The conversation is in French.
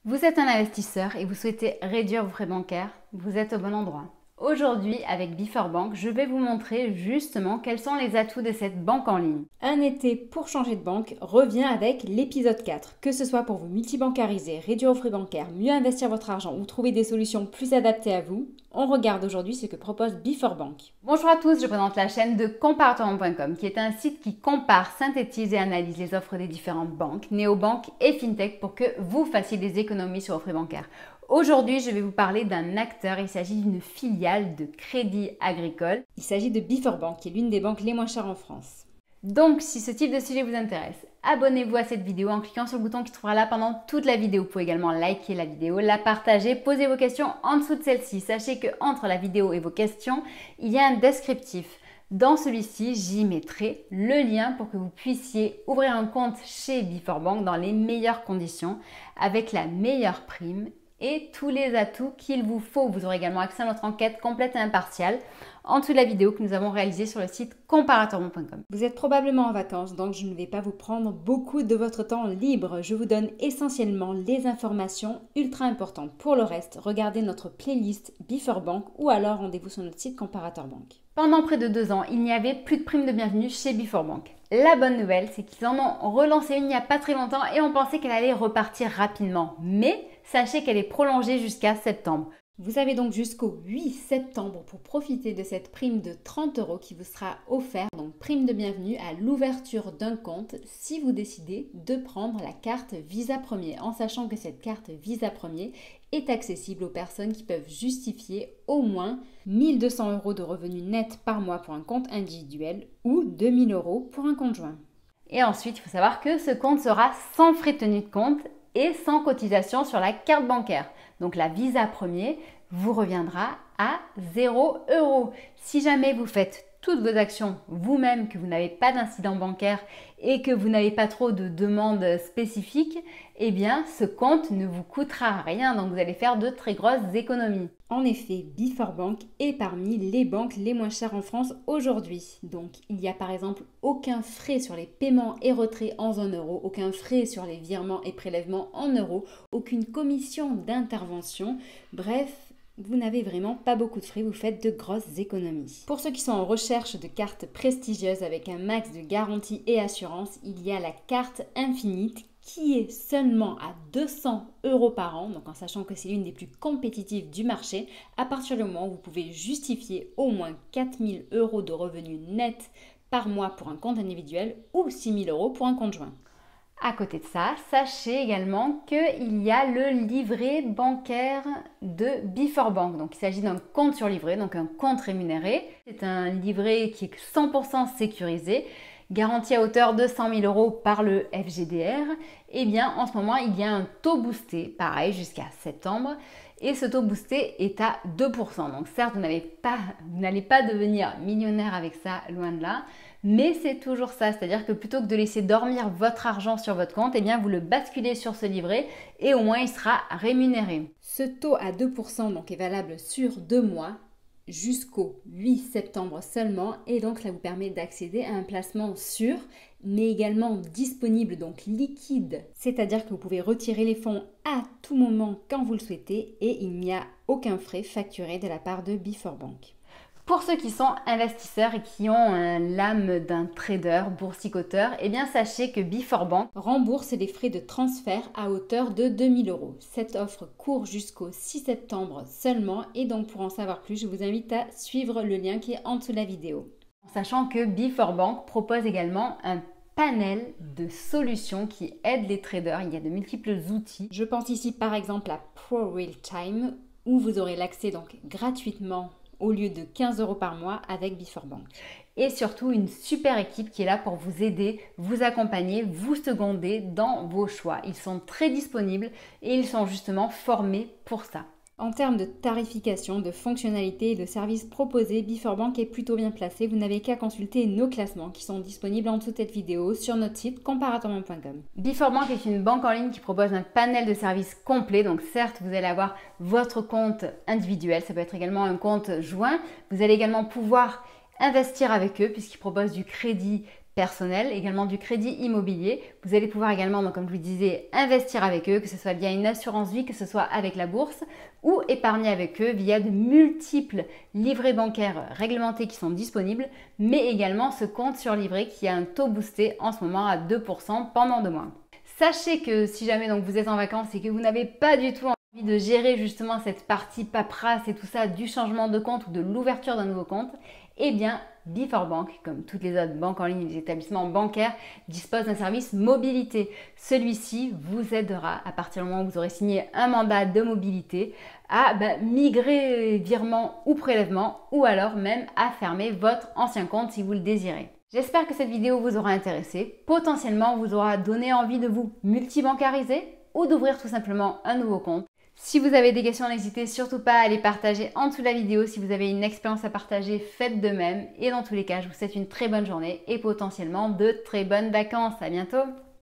Vous êtes un investisseur et vous souhaitez réduire vos frais bancaires, vous êtes au bon endroit. Aujourd'hui, avec Before je vais vous montrer justement quels sont les atouts de cette banque en ligne. Un été pour changer de banque revient avec l'épisode 4. Que ce soit pour vous multibancariser, réduire vos frais bancaires, mieux investir votre argent ou trouver des solutions plus adaptées à vous, on regarde aujourd'hui ce que propose Before. Bonjour à tous, je présente la chaîne de comparatorment.com qui est un site qui compare, synthétise et analyse les offres des différentes banques, néobanques et fintech pour que vous fassiez des économies sur vos frais bancaires. Aujourd'hui, je vais vous parler d'un acteur, il s'agit d'une filiale de Crédit Agricole. Il s'agit de Before, qui est l'une des banques les moins chères en France. Donc, si ce type de sujet vous intéresse, abonnez-vous à cette vidéo en cliquant sur le bouton qui se trouvera là pendant toute la vidéo. Vous pouvez également liker la vidéo, la partager, poser vos questions en dessous de celle-ci. Sachez qu'entre la vidéo et vos questions, il y a un descriptif. Dans celui-ci, j'y mettrai le lien pour que vous puissiez ouvrir un compte chez Before dans les meilleures conditions, avec la meilleure prime et tous les atouts qu'il vous faut. Vous aurez également accès à notre enquête complète et impartiale en dessous de la vidéo que nous avons réalisée sur le site comparatorment.com. Vous êtes probablement en vacances, donc je ne vais pas vous prendre beaucoup de votre temps libre. Je vous donne essentiellement les informations ultra importantes. Pour le reste, regardez notre playlist Before ou alors rendez-vous sur notre site Comparator Bank. Pendant près de 2 ans, il n'y avait plus de prime de bienvenue chez Before. La bonne nouvelle, c'est qu'ils en ont relancé une il n'y a pas très longtemps et on pensait qu'elle allait repartir rapidement. Mais sachez qu'elle est prolongée jusqu'à septembre. Vous avez donc jusqu'au 8 septembre pour profiter de cette prime de 30 € qui vous sera offerte, donc prime de bienvenue à l'ouverture d'un compte si vous décidez de prendre la carte Visa Premier, en sachant que cette carte Visa Premier est accessible aux personnes qui peuvent justifier au moins 1 200 € de revenus nets par mois pour un compte individuel ou 2 000 € pour un compte joint. Et ensuite, il faut savoir que ce compte sera sans frais de tenue de compte et sans cotisation sur la carte bancaire. Donc la Visa Premier vous reviendra à 0 €. Si jamais vous faites toutes vos actions vous-même, que vous n'avez pas d'incident bancaire et que vous n'avez pas trop de demandes spécifiques, eh bien ce compte ne vous coûtera rien, donc vous allez faire de très grosses économies. En effet, Before est parmi les banques les moins chères en France aujourd'hui. Donc il n'y a par exemple aucun frais sur les paiements et retraits en zone euro, aucun frais sur les virements et prélèvements en euros, aucune commission d'intervention, bref, vous n'avez vraiment pas beaucoup de frais, vous faites de grosses économies. Pour ceux qui sont en recherche de cartes prestigieuses avec un max de garantie et assurance, il y a la carte Infinite qui est seulement à 200 € par an, donc en sachant que c'est l'une des plus compétitives du marché, à partir du moment où vous pouvez justifier au moins 4 000 € de revenus nets par mois pour un compte individuel ou 6 000 € pour un compte joint. À côté de ça, sachez également qu'il y a le livret bancaire de Before. Donc il s'agit d'un compte sur livret, donc un compte rémunéré. C'est un livret qui est 100% sécurisé, garanti à hauteur de 100 000 € par le FGDR. Et bien en ce moment, il y a un taux boosté, pareil jusqu'à septembre. Et ce taux boosté est à 2%. Donc certes, vous n'allez pas devenir millionnaire avec ça, loin de là. Mais c'est toujours ça, c'est-à-dire que plutôt que de laisser dormir votre argent sur votre compte, eh bien vous le basculez sur ce livret et au moins il sera rémunéré. Ce taux à 2% donc est valable sur 2 mois jusqu'au 8 septembre seulement et donc cela vous permet d'accéder à un placement sûr mais également disponible, donc liquide, c'est-à-dire que vous pouvez retirer les fonds à tout moment quand vous le souhaitez et il n'y a aucun frais facturé de la part de Before. Pour ceux qui sont investisseurs et qui ont l'âme d'un trader, boursicoteur, eh bien sachez que Before rembourse les frais de transfert à hauteur de 2 000 €. Cette offre court jusqu'au 6 septembre seulement et donc pour en savoir plus, je vous invite à suivre le lien qui est en dessous de la vidéo. Sachant que Before propose également un panel de solutions qui aident les traders. Il y a de multiples outils. Je pense ici par exemple à Pro Real Time où vous aurez l'accès donc gratuitement au lieu de 15 € par mois avec Before. Et surtout une super équipe qui est là pour vous aider, vous accompagner, vous seconder dans vos choix. Ils sont très disponibles et ils sont justement formés pour ça. En termes de tarification, de fonctionnalités et de services proposés, Before est plutôt bien placé. Vous n'avez qu'à consulter nos classements qui sont disponibles en dessous de cette vidéo sur notre site comparatorment.com. Before est une banque en ligne qui propose un panel de services complet. Donc certes, vous allez avoir votre compte individuel, ça peut être également un compte joint. Vous allez également pouvoir investir avec eux puisqu'ils proposent du crédit personnel, également du crédit immobilier. Vous allez pouvoir également, donc, comme je vous disais, investir avec eux, que ce soit via une assurance vie, que ce soit avec la bourse, ou épargner avec eux via de multiples livrets bancaires réglementés qui sont disponibles, mais également ce compte sur livret qui a un taux boosté en ce moment à 2% pendant 2 mois. Sachez que si jamais donc vous êtes en vacances et que vous n'avez pas du tout envie de gérer justement cette partie paperasse et tout ça du changement de compte ou de l'ouverture d'un nouveau compte, eh bien Before-Bank, comme toutes les autres banques en ligne et les établissements bancaires, dispose d'un service mobilité. Celui-ci vous aidera à partir du moment où vous aurez signé un mandat de mobilité à migrer virement ou prélèvement ou alors même à fermer votre ancien compte si vous le désirez. J'espère que cette vidéo vous aura intéressé, potentiellement vous aura donné envie de vous multibancariser ou d'ouvrir tout simplement un nouveau compte. Si vous avez des questions, n'hésitez surtout pas à les partager en dessous de la vidéo. Si vous avez une expérience à partager, faites de même. Et dans tous les cas, je vous souhaite une très bonne journée et potentiellement de très bonnes vacances. À bientôt!